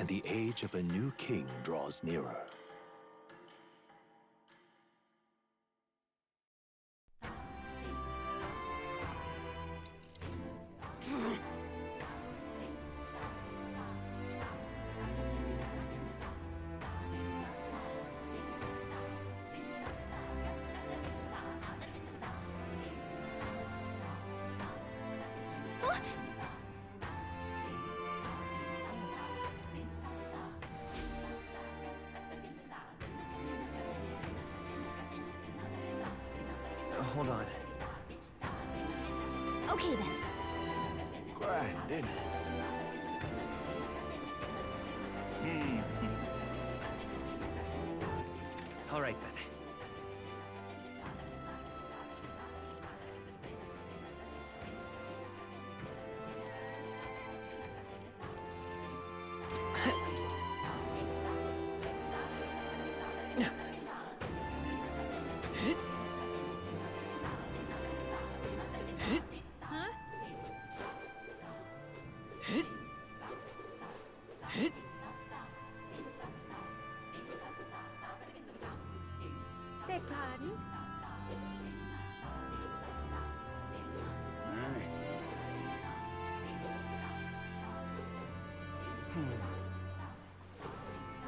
and the age of a new king draws nearer. Hold on. Okay then. Grand, isn't it? All right then. Beg pardon?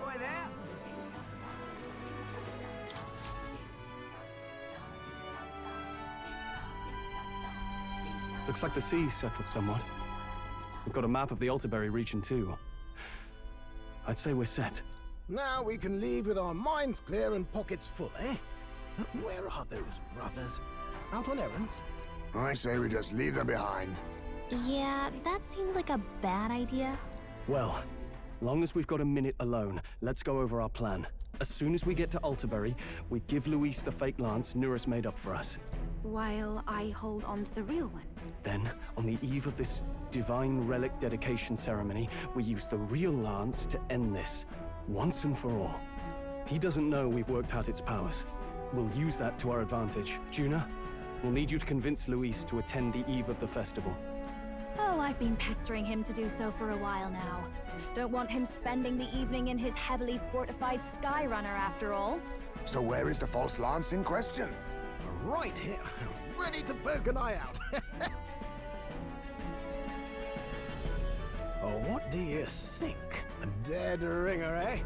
Boy there! Looks like the sea's settled somewhat. We've got a map of the Altaberry region too. I'd say we're set. Now we can leave with our minds clear and pockets full, eh? Where are those brothers? Out on errands? I say we just leave them behind. Yeah, that seems like a bad idea. Well, long as we've got a minute alone, let's go over our plan. As soon as we get to Altaberry, we give Luis the fake lance Nuris made up for us. While I hold on to the real one. Then, on the eve of this divine relic dedication ceremony, we use the real lance to end this, once and for all. He doesn't know we've worked out its powers. We'll use that to our advantage. Juna, we'll need you to convince Luis to attend the eve of the festival. Oh, I've been pestering him to do so for a while now. Don't want him spending the evening in his heavily fortified Skyrunner after all. So where is the false lance in question? Right here, ready to poke an eye out. Oh, what do you think? A dead ringer, eh?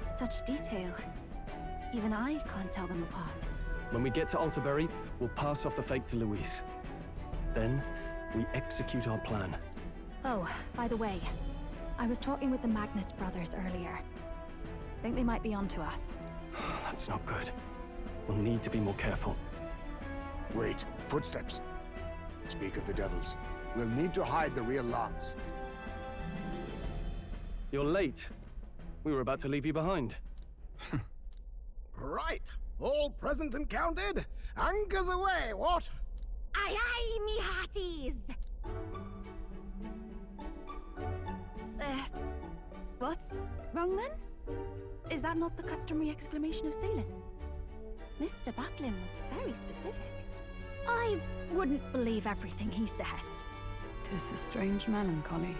Such detail. Even I can't tell them apart. When we get to Altaberry, we'll pass off the fake to Luis. Then, we execute our plan. Oh, by the way, I was talking with the Magnus brothers earlier. Think they might be onto us. That's not good. We'll need to be more careful. Wait, footsteps. Speak of the devils. We'll need to hide the real lance. You're late. We were about to leave you behind. Right, all present and counted? Anchors away, what? Aye aye, me hearties! What's wrong then? Is that not the customary exclamation of sailors? Mr. Buckland was very specific. I wouldn't believe everything he says. 'Tis a strange melancholy,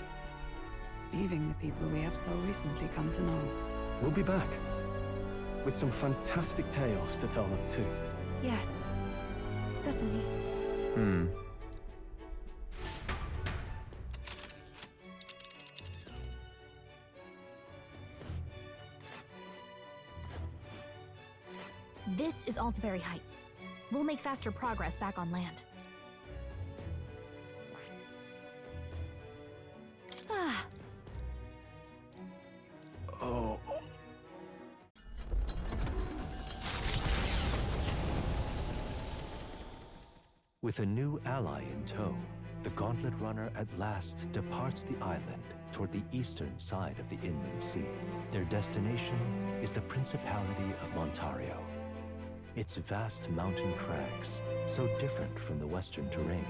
leaving the people we have so recently come to know. We'll be back. With some fantastic tales to tell them too. Yes, certainly. This is Altaberry Heights. We'll make faster progress back on land. Ah. Oh. With a new ally in tow, the Gauntlet Runner at last departs the island toward the eastern side of the inland sea. Their destination is the Principality of Montario. Its vast mountain crags, so different from the western terrain,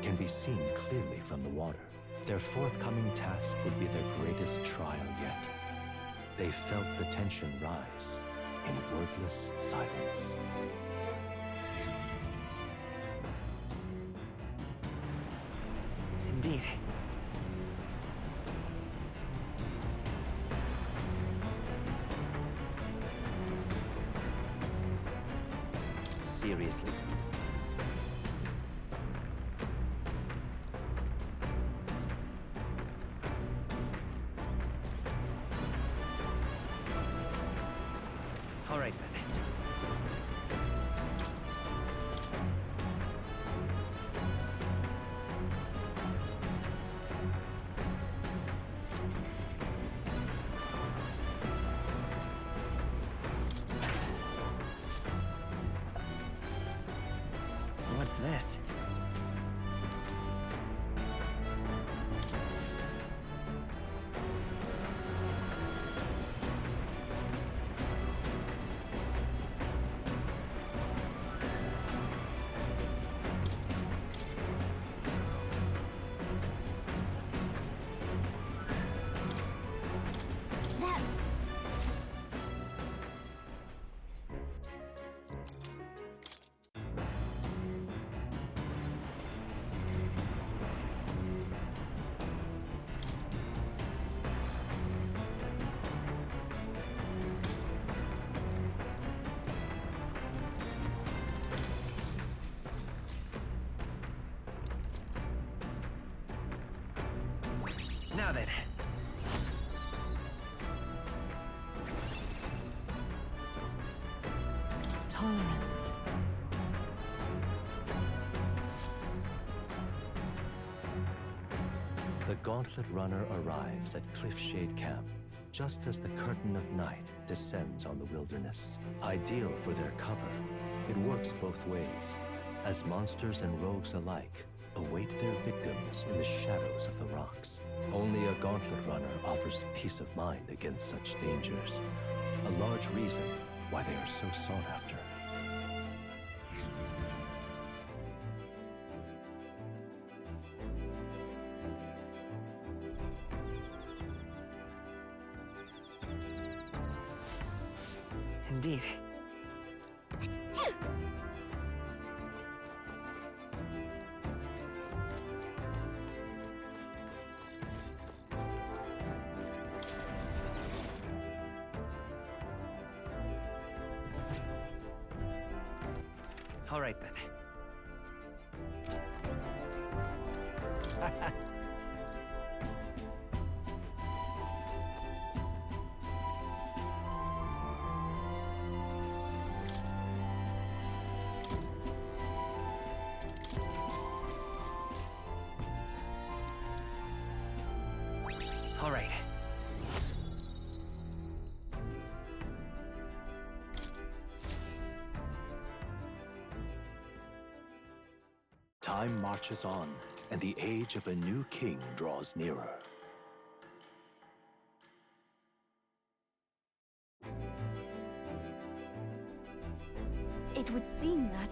can be seen clearly from the water. Their forthcoming task would be their greatest trial yet. They felt the tension rise in wordless silence. Indeed. Seriously? All right, then. What's this? That... Now then. Tolerance. The Gauntlet Runner arrives at Cliffshade Camp, just as the curtain of night descends on the wilderness. Ideal for their cover, it works both ways, as monsters and rogues alike await their victims in the shadows of the rocks. Only a Gauntlet Runner offers peace of mind against such dangers, a large reason why they are so sought after. Indeed. All right, then. All right. Time marches on, and the age of a new king draws nearer. It would seem that...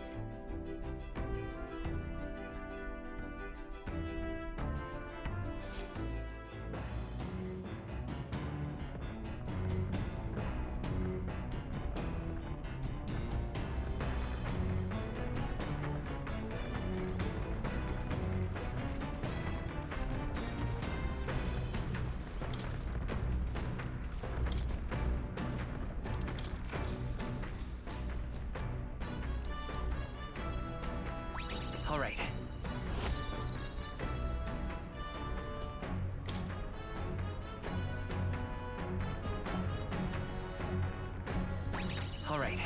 All right. All right.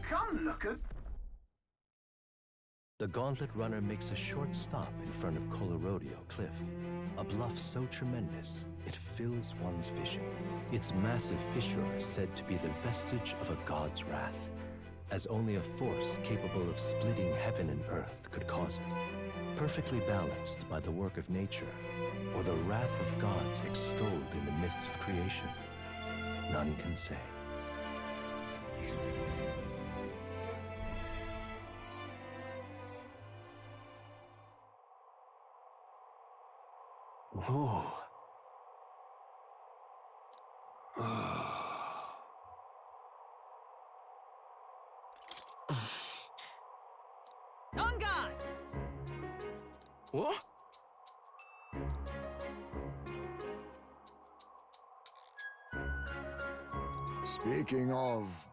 Come look at... The Gauntlet Runner makes a short stop in front of Colorodeo Cliff, a bluff so tremendous it fills one's vision. Its massive fissure is said to be the vestige of a god's wrath, as only a force capable of splitting heaven and earth could cause it. Perfectly balanced by the work of nature, or the wrath of gods extolled in the myths of creation, none can say. Whoa. On guard! What? Speaking of...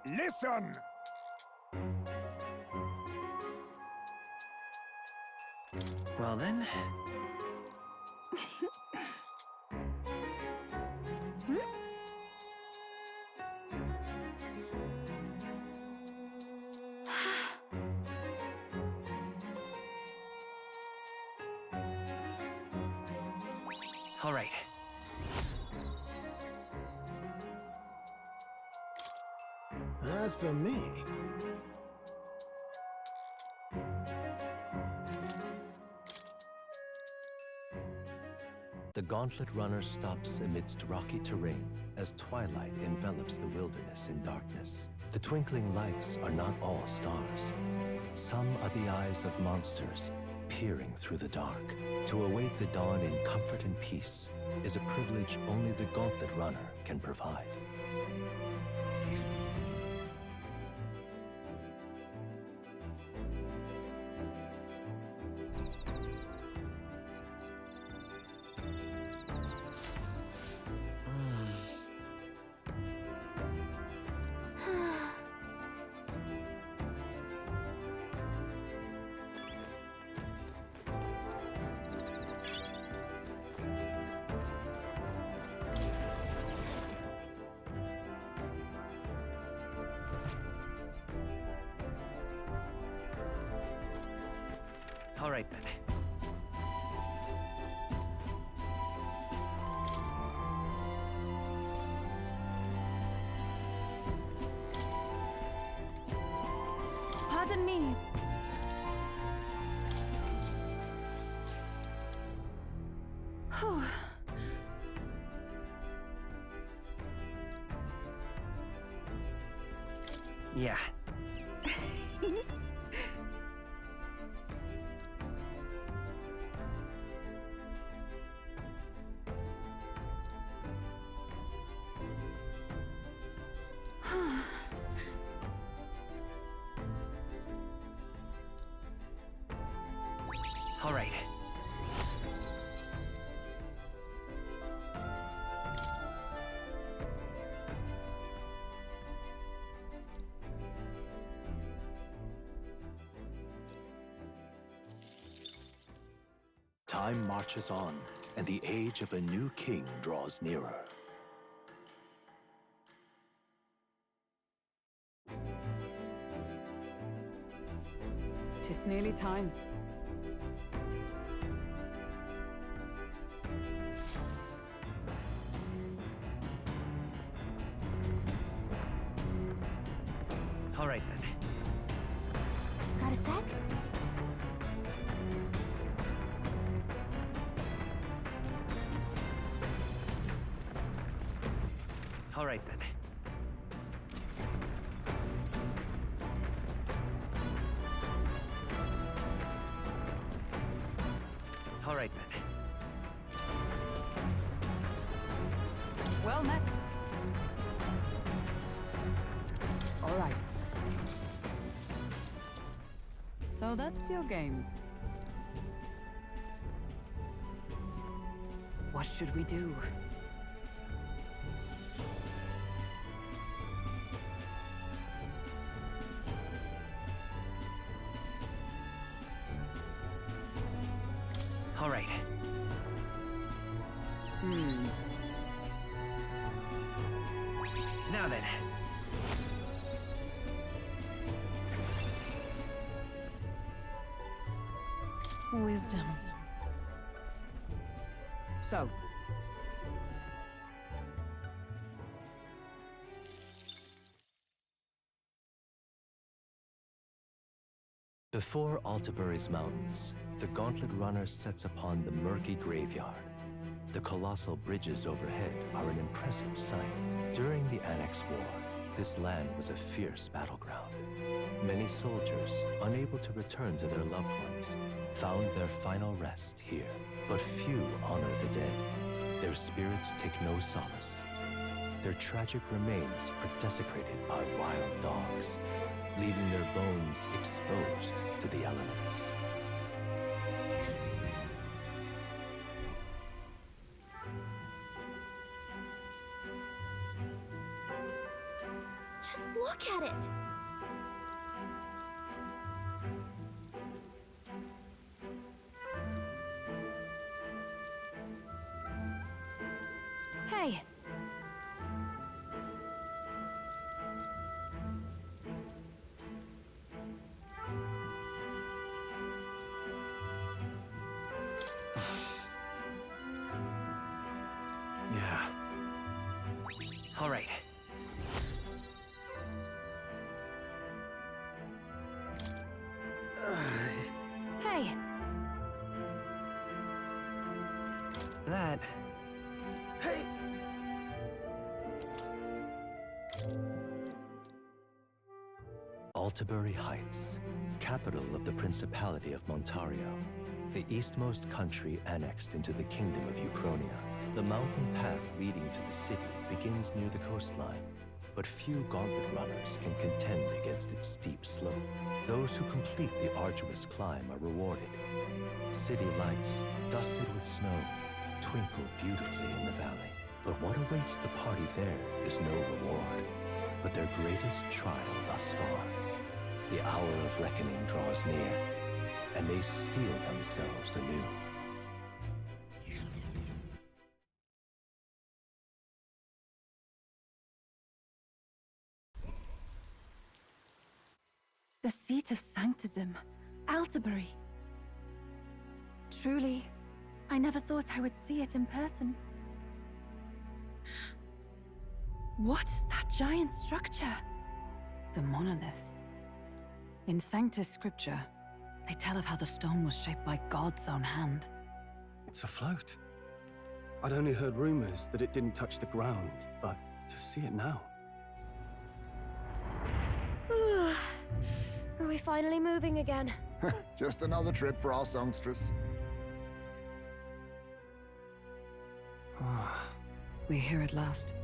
Listen! Well then. All right. As for me, The Gauntlet Runner stops amidst rocky terrain as twilight envelops the wilderness in darkness. The twinkling lights are not all stars. Some are the eyes of monsters peering through the dark. To await the dawn in comfort and peace is a privilege only the Gauntlet Runner can provide. All right then. Pardon me. Whew. Yeah. All right. Time marches on, and the age of a new king draws nearer. Tis nearly time. All right then. Got a sec? All right then. All right then. Well met. All right. So that's your game. What should we do? All right. Now then. Wisdom. So. Before Altabury's mountains, the Gauntlet Runner sets upon the murky graveyard. The colossal bridges overhead are an impressive sight. During the Annex War, this land was a fierce battleground. Many soldiers, unable to return to their loved ones, found their final rest here. But few honor the dead. Their spirits take no solace. Their tragic remains are desecrated by wild dogs, leaving their bones exposed to the elements. Hey, That... Hey! Altabury Heights, capital of the Principality of Montario, the eastmost country annexed into the Kingdom of Uchronia. The mountain path leading to the city begins near the coastline, but few gauntlet runners can contend against its steep slope. Those who complete the arduous climb are rewarded. City lights, dusted with snow, twinkle beautifully in the valley. But what awaits the party there is no reward, but their greatest trial thus far. The hour of reckoning draws near, and they steel themselves anew. The seat of Sanctism, Altabury. Truly, I never thought I would see it in person. What is that giant structure? The monolith. In Sanctus scripture, they tell of how the stone was shaped by God's own hand. It's afloat. I'd only heard rumors that it didn't touch the ground, but to see it now. are we finally moving again? Just another trip for our songstress. We're here at last.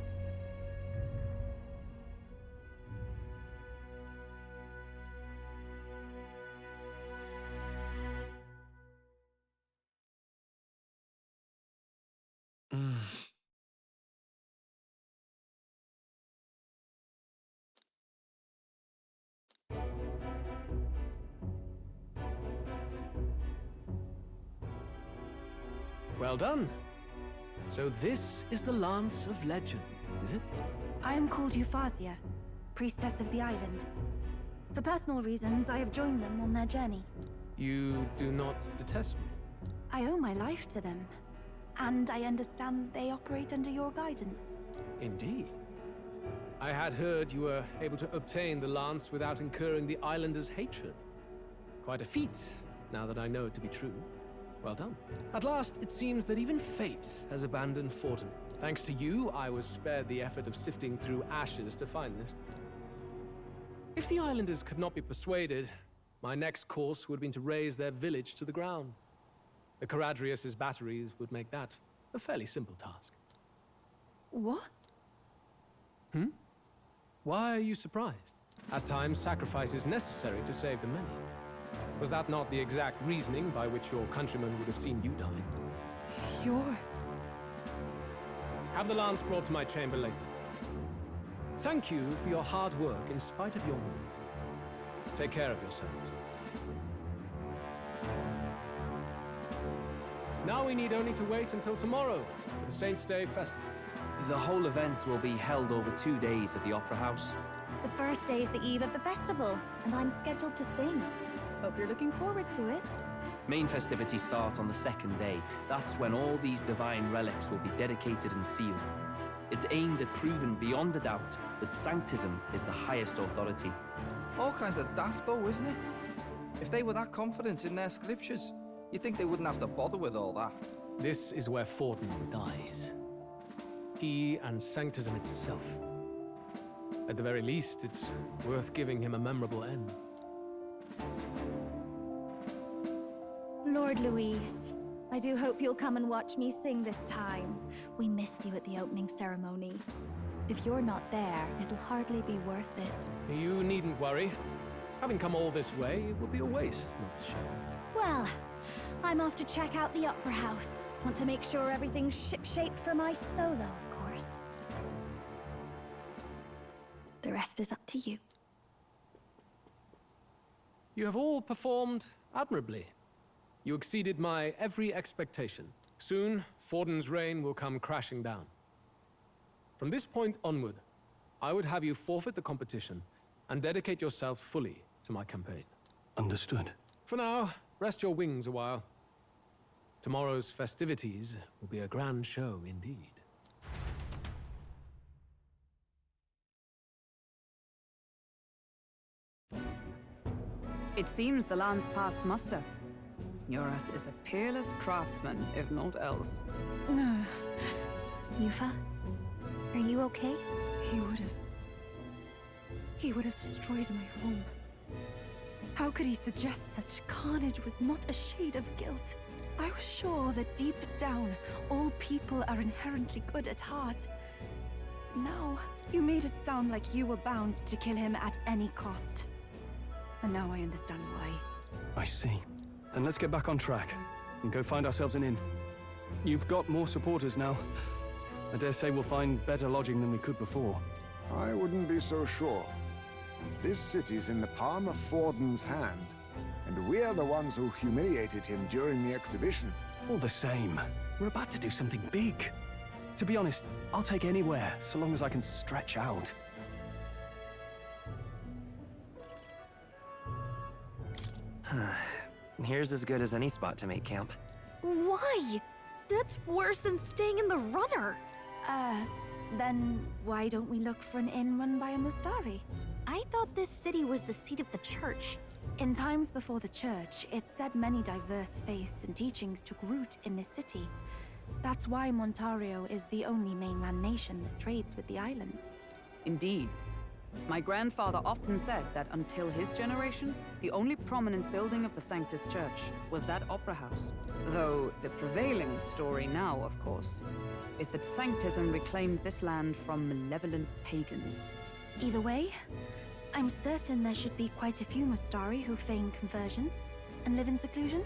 Well done. So this is the Lance of Legend, is it? I am called Euphazia, priestess of the island. For personal reasons, I have joined them on their journey. You do not detest me? I owe my life to them, and I understand they operate under your guidance. Indeed. I had heard you were able to obtain the lance without incurring the islanders' hatred. Quite a feat, now that I know it to be true. Well done. At last, it seems that even fate has abandoned Fortin. Thanks to you, I was spared the effort of sifting through ashes to find this. If the islanders could not be persuaded, my next course would have been to raze their village to the ground. The Caradrius' batteries would make that a fairly simple task. What? Why are you surprised? At times, sacrifice is necessary to save the many. Was that not the exact reasoning by which your countrymen would have seen you die? You're... Have the lance brought to my chamber later. Thank you for your hard work in spite of your wound. Take care of yourselves. Now we need only to wait until tomorrow for the Saints' Day Festival. The whole event will be held over 2 days at the Opera House. The first day is the eve of the festival, and I'm scheduled to sing. Hope you're looking forward to it. Main festivities start on the second day. That's when all these divine relics will be dedicated and sealed. It's aimed at proving beyond a doubt that Sanctism is the highest authority. All kind of daft though, isn't it? If they were that confident in their scriptures, you'd think they wouldn't have to bother with all that. This is where Fortin dies. He and Sanctism itself. At the very least, it's worth giving him a memorable end. Lord Louise, I do hope you'll come and watch me sing this time. We missed you at the opening ceremony. If you're not there, it'll hardly be worth it. You needn't worry. Having come all this way, it would be a waste not to show. Well, I'm off to check out the Opera House. Want to make sure everything's shipshape for my solo, of course. The rest is up to you. You have all performed admirably. You exceeded my every expectation. Soon, Fortin's reign will come crashing down. From this point onward, I would have you forfeit the competition and dedicate yourself fully to my campaign. Understood. For now, rest your wings a while. Tomorrow's festivities will be a grand show indeed. It seems the lance passed muster. Eurus is a peerless craftsman, if not else. Yufa, are you okay? He would have destroyed my home. How could he suggest such carnage with not a shade of guilt? I was sure that deep down, all people are inherently good at heart. Now, you made it sound like you were bound to kill him at any cost. And now I understand why. I see. Then let's get back on track and go find ourselves an inn. You've got more supporters now. I dare say we'll find better lodging than we could before. I wouldn't be so sure. This city's in the palm of Forden's hand, and we're the ones who humiliated him during the exhibition. All the same, we're about to do something big. To be honest, I'll take anywhere, so long as I can stretch out. Here's as good as any spot to make camp. Why? That's worse than staying in the runner. Then why don't we look for an inn run by a Mustari? I thought this city was the seat of the church. In times before the church, it said many diverse faiths and teachings took root in this city. That's why Montario is the only mainland nation that trades with the islands. Indeed. My grandfather often said that until his generation, the only prominent building of the Sanctus Church was that opera house. Though the prevailing story now, of course, is that Sanctism reclaimed this land from malevolent pagans. Either way, I'm certain there should be quite a few Mustari who feign conversion and live in seclusion.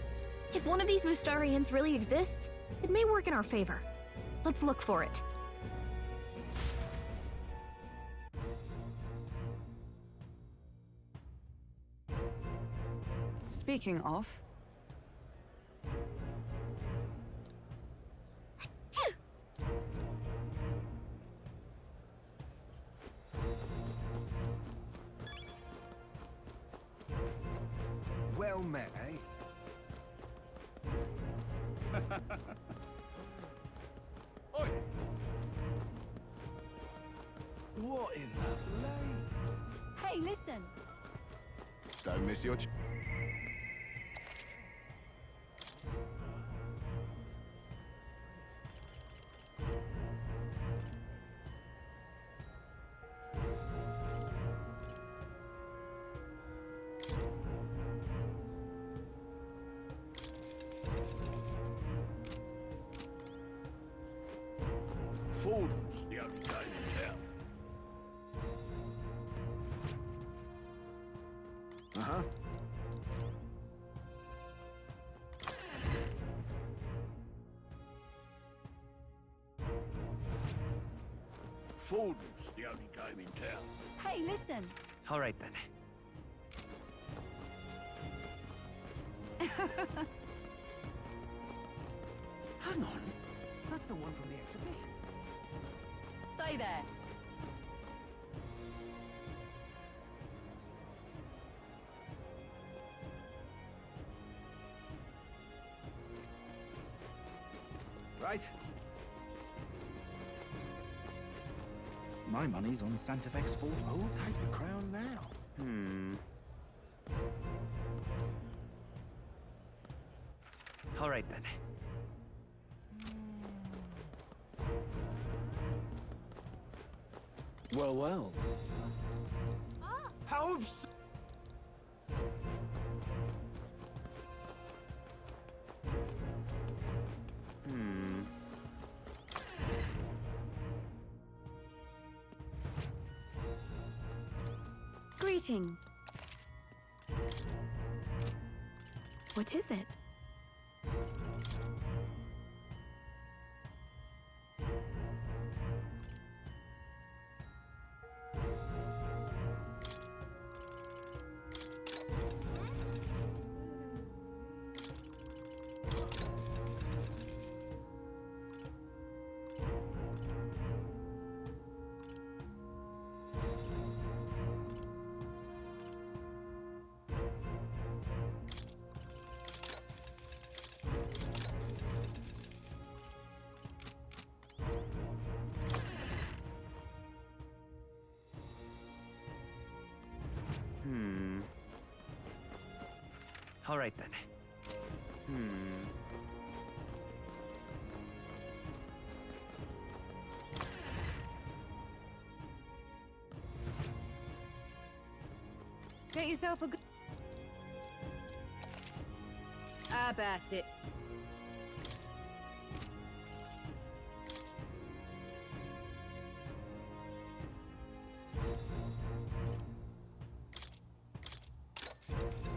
If one of these Mustarians really exists, it may work in our favor. Let's look for it. Speaking of... Well met, eh? Oi! What in the blade? Hey, listen! Don't miss your Forden's the only game in town. Uh-huh. Forden's the only game in town. Hey, listen! All right then. Hang on. That's the one from the exhibition. Say there. Right. My money's on Santa Fe's fort. I'll take the crown now. All right then. Well, well. How absurd! Greetings. What is it? All right then. Get yourself a good... I bet it.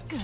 Good.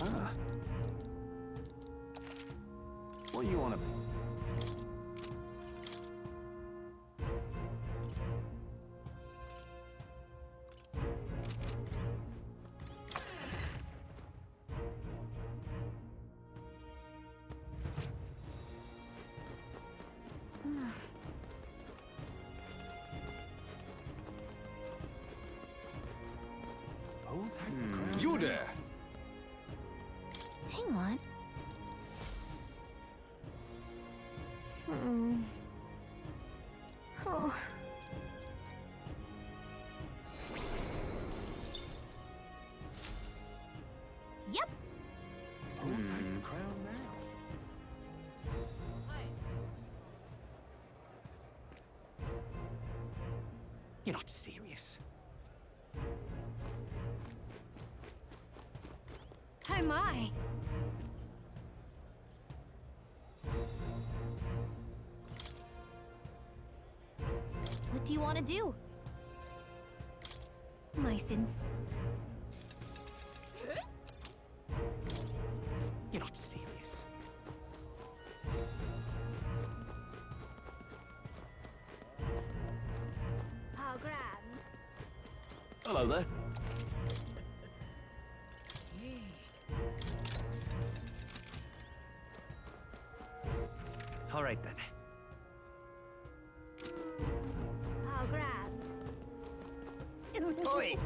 Ah. What you want to... Hold tight the crown. You there! Hang on. Oh. Yep. Hold tight the crown now. You're not serious. Oh my! What do you want to do? My sins. You're not serious. How grand. Hello there. All right then. How grand. Oi!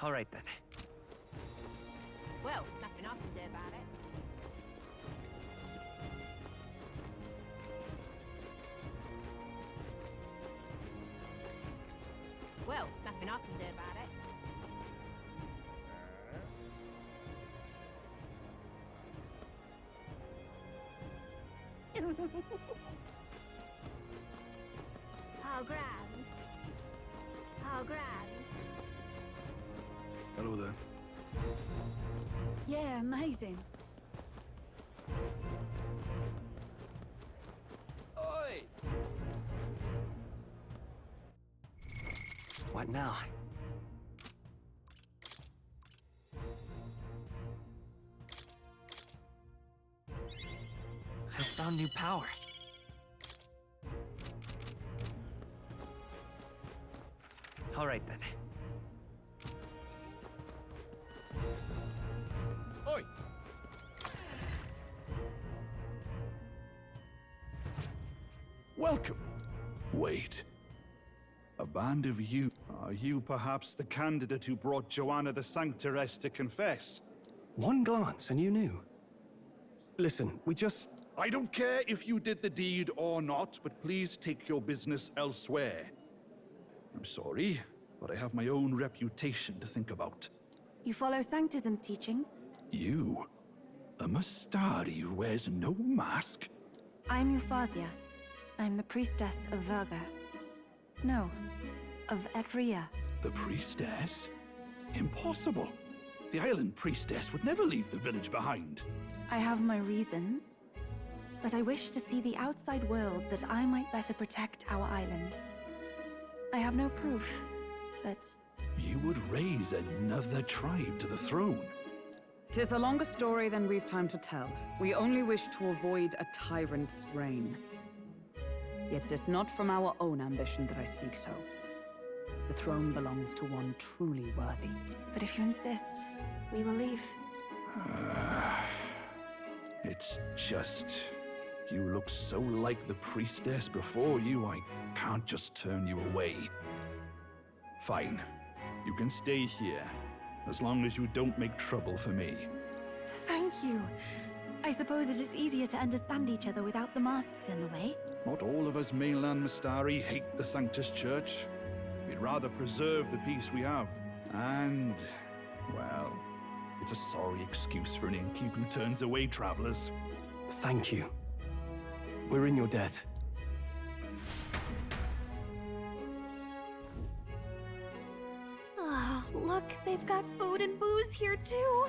All right then. Well, nothing I can do about it. Well, nothing I can do about it. How grand. How grand. Hello there. Yeah, amazing. Oi! What now? I found new power. All right then. Oi! Welcome. Wait. A band of you. Are you perhaps the candidate who brought Joanna the Sanctoress to confess? One glance and you knew. Listen, we just... I don't care if you did the deed or not, but please take your business elsewhere. I'm sorry, but I have my own reputation to think about. You follow Sanctism's teachings? You? A Mustari who wears no mask? I'm Euphazia. I'm the priestess of Verga. No, of Edria. The priestess? Impossible. The island priestess would never leave the village behind. I have my reasons, but I wish to see the outside world that I might better protect our island. I have no proof, but... You would raise another tribe to the throne. 'Tis a longer story than we've time to tell. We only wish to avoid a tyrant's reign. Yet 'tis not from our own ambition that I speak so. The throne belongs to one truly worthy. But if you insist, we will leave. It's just... You look so like the priestess before you, I can't just turn you away. Fine. You can stay here, as long as you don't make trouble for me. Thank you. I suppose it is easier to understand each other without the masks in the way. Not all of us mainland Mistari hate the Sanctus Church. We'd rather preserve the peace we have. And, well, it's a sorry excuse for an innkeep who turns away travelers. Thank you. We're in your debt. Ah, look, they've got food and booze here too.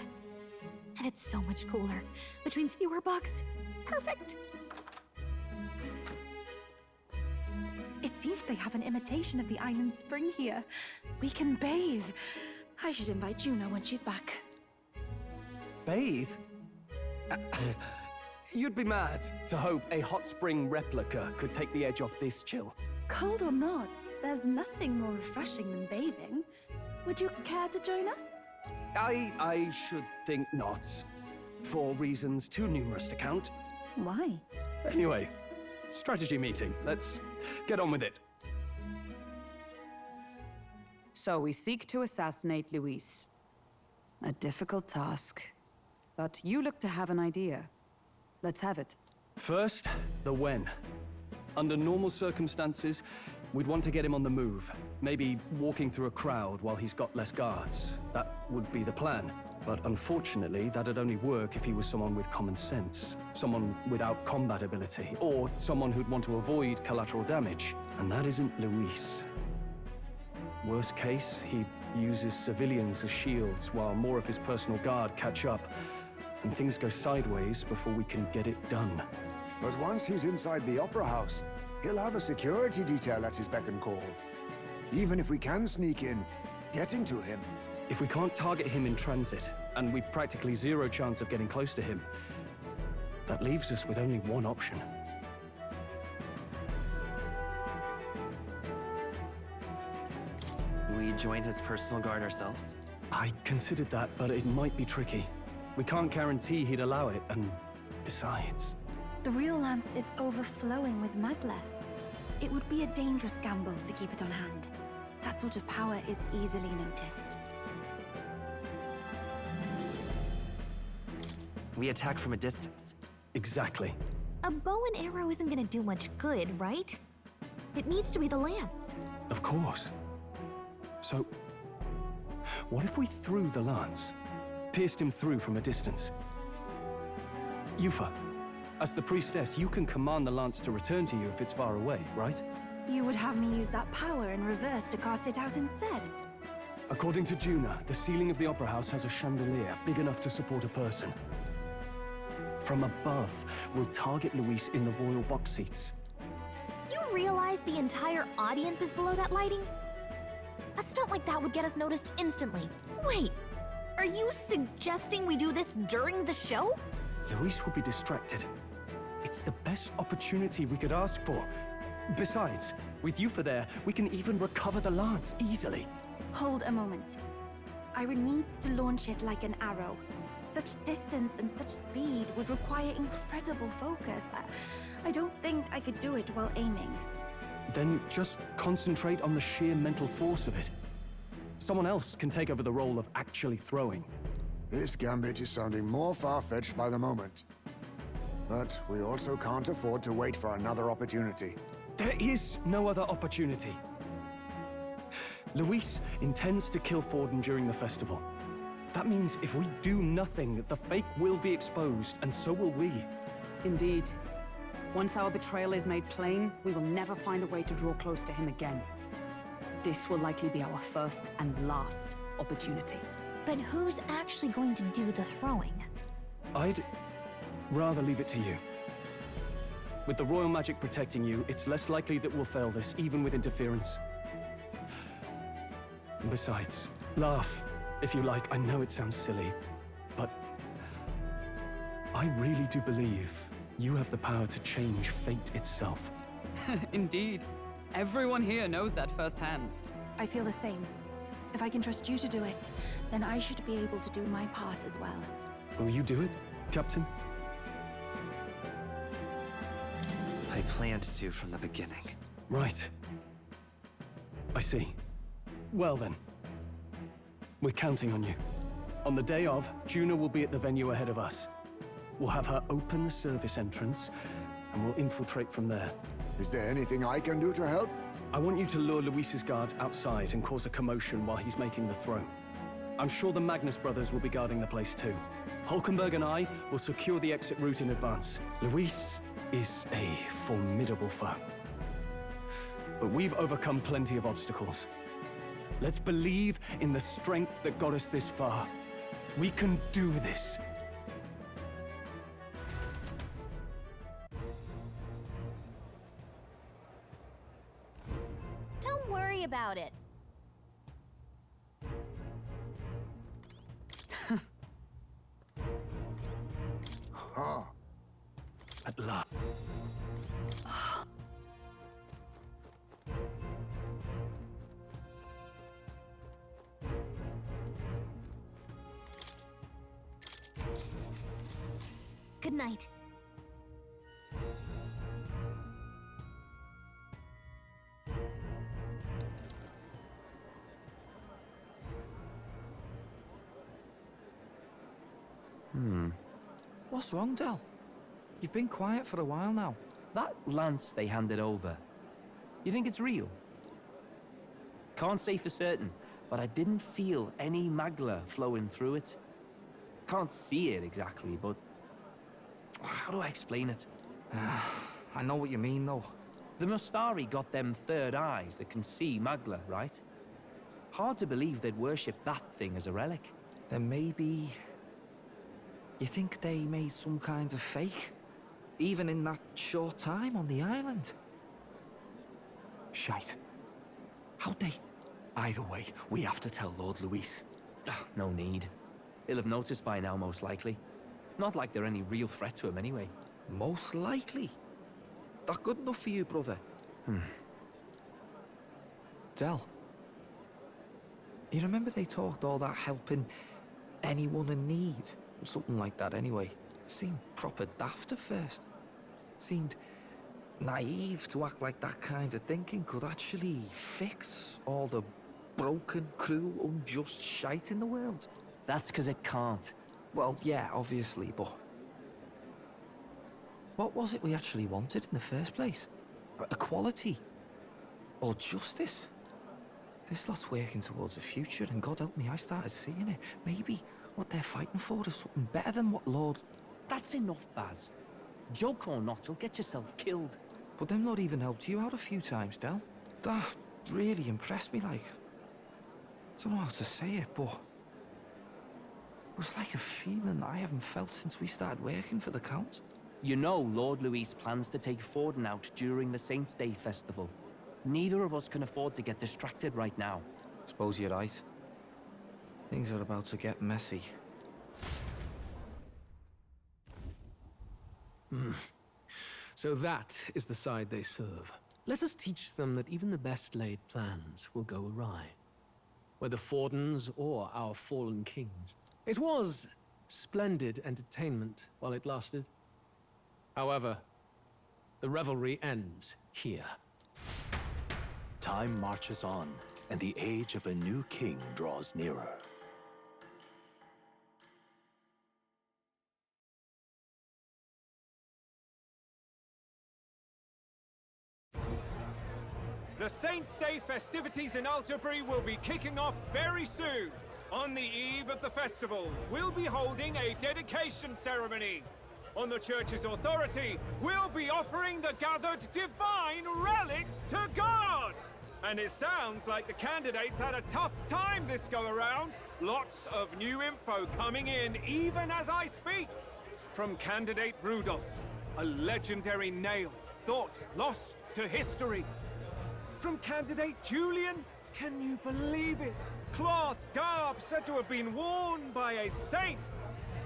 And it's so much cooler, which means fewer bugs. Perfect. It seems they have an imitation of the island spring here. We can bathe. I should invite Juno when she's back. Bathe? You'd be mad to hope a hot spring replica could take the edge off this chill. Cold or not, there's nothing more refreshing than bathing. Would you care to join us? I should think not. For reasons too numerous to count. Why? Anyway, strategy meeting. Let's get on with it. So we seek to assassinate Luis. A difficult task. But you look to have an idea. Let's have it. First, the when. Under normal circumstances, we'd want to get him on the move. Maybe walking through a crowd while he's got less guards. That would be the plan. But unfortunately, that'd only work if he was someone with common sense. Someone without combat ability. Or someone who'd want to avoid collateral damage. And that isn't Luis. Worst case, he uses civilians as shields while more of his personal guard catch up. And things go sideways before we can get it done. But once he's inside the Opera House, he'll have a security detail at his beck and call. Even if we can sneak in, getting to him... If we can't target him in transit, and we've practically zero chance of getting close to him, that leaves us with only one option. We join his personal guard ourselves? I considered that, but it might be tricky. We can't guarantee he'd allow it, and besides... The real lance is overflowing with magla. It would be a dangerous gamble to keep it on hand. That sort of power is easily noticed. We attack from a distance. Exactly. A bow and arrow isn't gonna do much good, right? It needs to be the lance. Of course. So, what if we threw the lance? Pierced him through from a distance? Yufa, as the priestess, you can command the lance to return to you if it's far away, right? You would have me use that power in reverse to cast it out instead. According to Juno, the ceiling of the Opera House has a chandelier big enough to support a person. From above, we'll target Luis in the royal box seats. You realize the entire audience is below that lighting? A stunt like that would get us noticed instantly. Wait, are you suggesting we do this during the show? Luis will be distracted. It's the best opportunity we could ask for. Besides, with Yufa there, we can even recover the lance easily. Hold a moment. I would need to launch it like an arrow. Such distance and such speed would require incredible focus. I don't think I could do it while aiming. Then just concentrate on the sheer mental force of it. Someone else can take over the role of actually throwing. This gambit is sounding more far-fetched by the moment. But we also can't afford to wait for another opportunity. There is no other opportunity. Luis intends to kill Forden during the festival. That means if we do nothing, the fake will be exposed, and so will we. Indeed. Once our betrayal is made plain, we will never find a way to draw close to him again. This will likely be our first and last opportunity. But who's actually going to do the throwing? I'd rather leave it to you. With the royal magic protecting you, it's less likely that we'll fail this, even with interference. And besides, laugh, if you like. I know it sounds silly, but I really do believe you have the power to change fate itself. Indeed. Everyone here knows that firsthand. I feel the same. If I can trust you to do it, then I should be able to do my part as well. Will you do it, Captain? I planned to from the beginning. Right. I see. Well then. We're counting on you. On the day of, Juna will be at the venue ahead of us. We'll have her open the service entrance, and we'll infiltrate from there. Is there anything I can do to help? I want you to lure Luis's guards outside and cause a commotion while he's making the throw. I'm sure the Magnus brothers will be guarding the place too. Hulkenberg and I will secure the exit route in advance. Luis is a formidable foe. But we've overcome plenty of obstacles. Let's believe in the strength that got us this far. We can do this. Don't worry about it. Huh. At last. Good night. What's wrong, Del? You've been quiet for a while now. That lance they handed over, you think it's real? Can't say for certain, but I didn't feel any magla flowing through it. Can't see it exactly, but how do I explain it? I know what you mean, though. The Mustari got them third eyes that can see magla, right? Hard to believe they'd worship that thing as a relic. Then maybe... You think they made some kind of fake? Even in that short time on the island? Shite. How'd they... Either way, we have to tell Lord Luis. No need. He'll have noticed by now, most likely. Not like they're any real threat to him anyway. Most likely? That good enough for you, brother? Del. You remember they talked all that helping anyone in need? Something like that anyway. Seemed proper daft at first. Seemed naive to act like that kind of thinking could actually fix all the broken, cruel, unjust shite in the world. That's because it can't. Well, yeah, obviously, but... What was it we actually wanted in the first place? Equality? Or justice? This lot's working towards a future, and God help me, I started seeing it. Maybe what they're fighting for is something better than what Lord... That's enough, Baz. Joke or not, you'll get yourself killed. But them not even helped you out a few times, Del. That really impressed me, like... I don't know how to say it, but... It was like a feeling I haven't felt since we started working for the Count. You know Lord Luis plans to take Forden out during the Saints' Day festival. Neither of us can afford to get distracted right now. Suppose you're right. Things are about to get messy. So that is the side they serve. Let us teach them that even the best laid plans will go awry. Whether Fordens or our fallen kings. It was splendid entertainment while it lasted. However, the revelry ends here. Time marches on, and the age of a new king draws nearer. The Saints' Day festivities in Alterbury will be kicking off very soon. On the eve of the festival, we'll be holding a dedication ceremony. on the church's authority, we'll be offering the gathered divine relics to God! And it sounds like the candidates had a tough time this go-around. Lots of new info coming in even as I speak. From candidate Rudolph, a legendary nail thought lost to history. From candidate Julian, can you believe it? Cloth garb said to have been worn by a saint.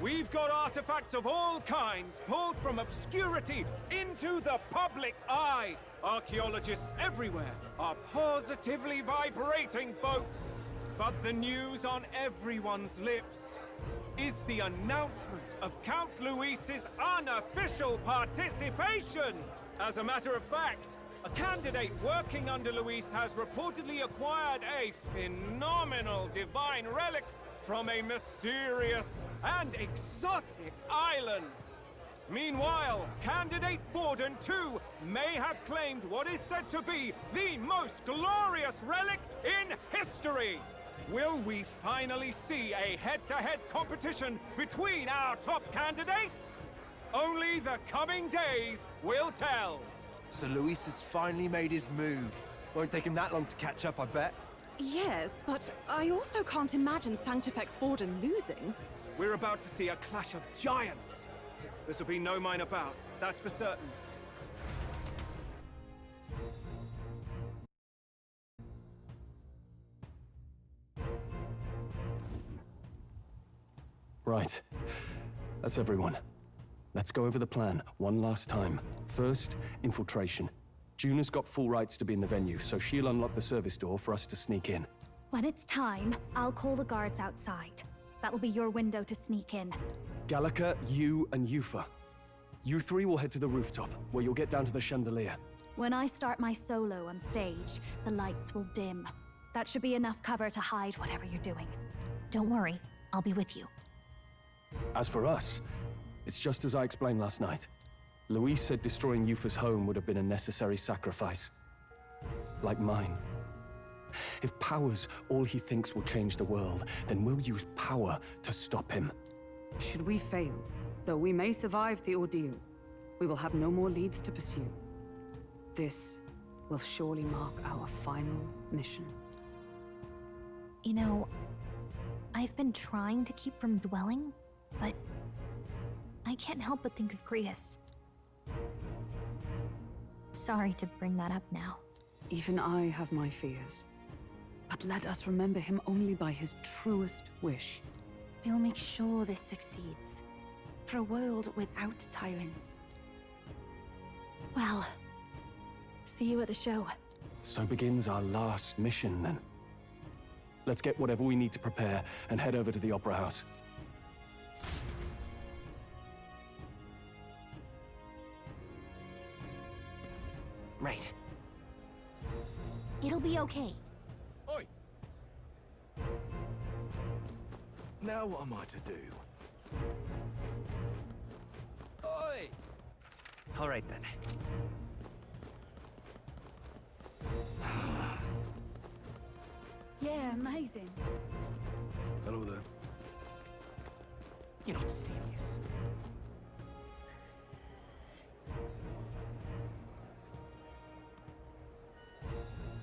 We've got artifacts of all kinds pulled from obscurity into the public eye. Archaeologists everywhere are positively vibrating, folks. But the news on everyone's lips is the announcement of Count Luis's unofficial participation. As a matter of fact, a candidate working under Luis has reportedly acquired a phenomenal divine relic from a mysterious and exotic island. Meanwhile, candidate Forden, too, may have claimed what is said to be the most glorious relic in history. Will we finally see a head-to-head competition between our top candidates? Only the coming days will tell. So Luis has finally made his move. Won't take him that long to catch up, I bet. Yes, but I also can't imagine Sanctifex Forden losing. We're about to see a clash of giants. This will be no minor bout, that's for certain. Right. That's everyone. Let's go over the plan one last time. First, infiltration. Juna's got full rights to be in the venue, so she'll unlock the service door for us to sneak in. When it's time, I'll call the guards outside. That'll be your window to sneak in. Gallica, you, and Yufa. You three will head to the rooftop, where you'll get down to the chandelier. When I start my solo on stage, the lights will dim. That should be enough cover to hide whatever you're doing. Don't worry, I'll be with you. As for us, it's just as I explained last night. Luis said destroying Yufa's home would have been a necessary sacrifice. Like mine. If power's all he thinks will change the world, then we'll use power to stop him. Should we fail, though we may survive the ordeal, we will have no more leads to pursue. This will surely mark our final mission. You know, I've been trying to keep from dwelling, but I can't help but think of Creus. Sorry to bring that up now. Even I have my fears. But let us remember him only by his truest wish. We'll make sure this succeeds. For a world without tyrants. Well, see you at the show. So begins our last mission, then. Let's get whatever we need to prepare and head over to the Opera House. Right. It'll be okay. Oi! Now what am I to do? Oi! All right, then. Yeah, amazing. Hello there. You're not serious.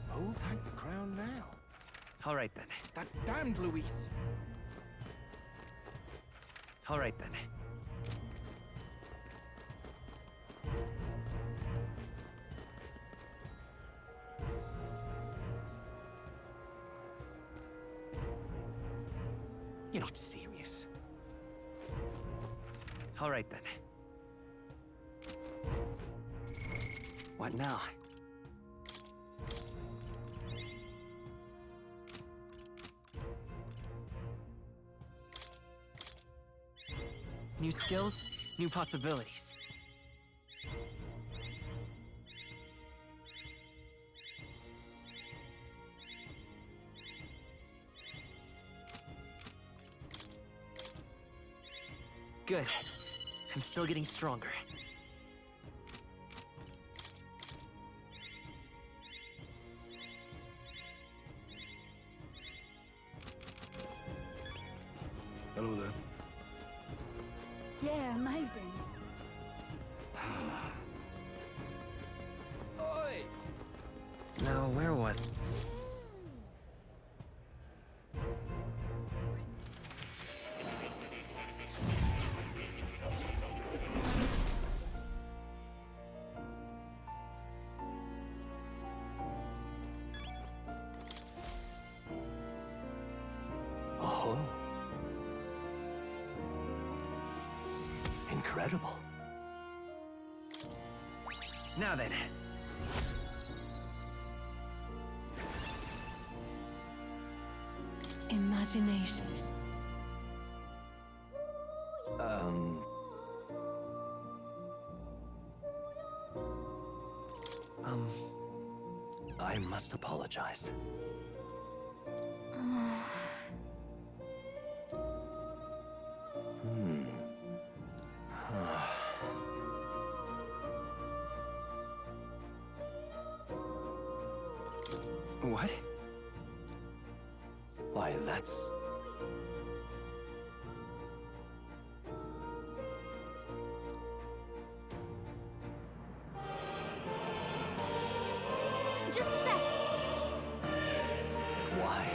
Who'll take the crown now? All right, then. That damned Luis. All right, then. You're not serious. All right, then. What now? New skills, new possibilities. Good. I'm still getting stronger. Hello there. Yeah, amazing. Now, where was... Oh. Incredible. Now then. Imagination. I must apologize. What? Why, that's... Just a sec. Why?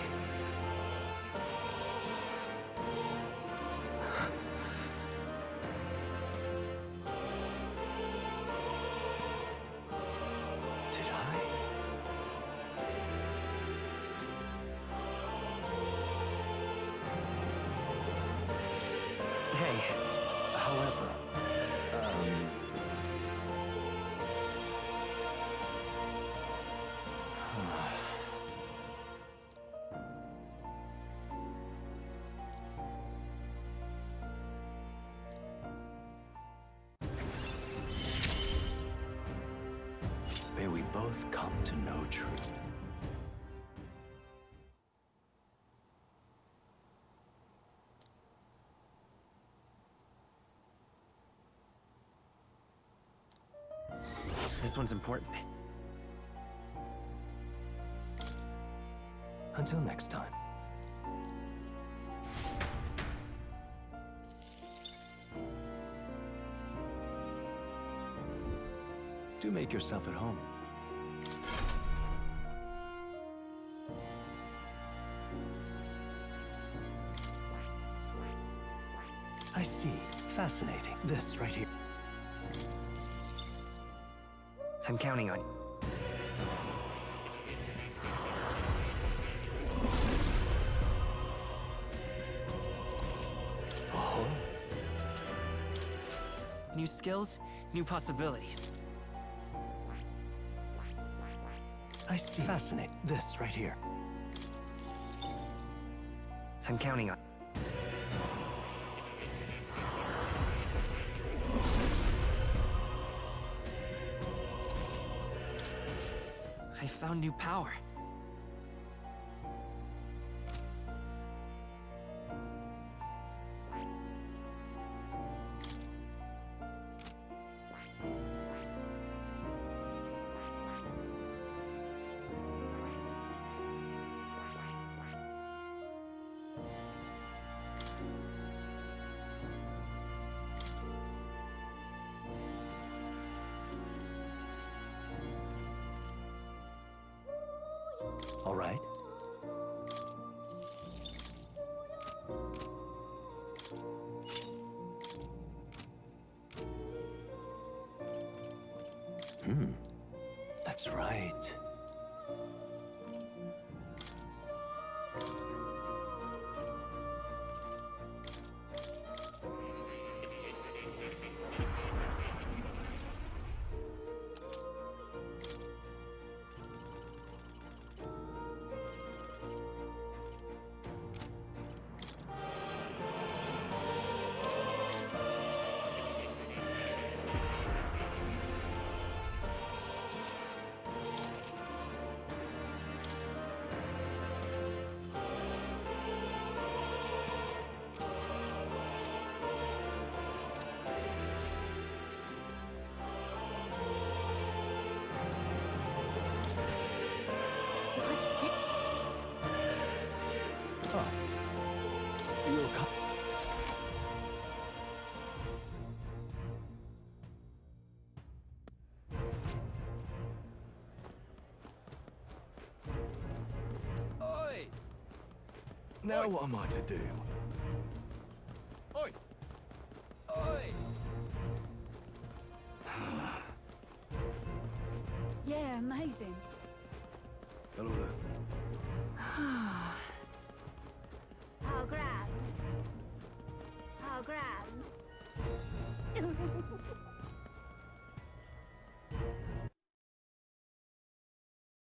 Did I? Hey, However, may we both come to know truth. this one's important. Until next time. Do make yourself at home. I see. Fascinating. This right here. I'm counting on you. Oh, New skills, new possibilities. I see. Fascinating. This right here. I'm counting on... I found new power. All right. That's right. Now what am I to do? Oi! Oi! Yeah, amazing. Hello there. How grand. How grand.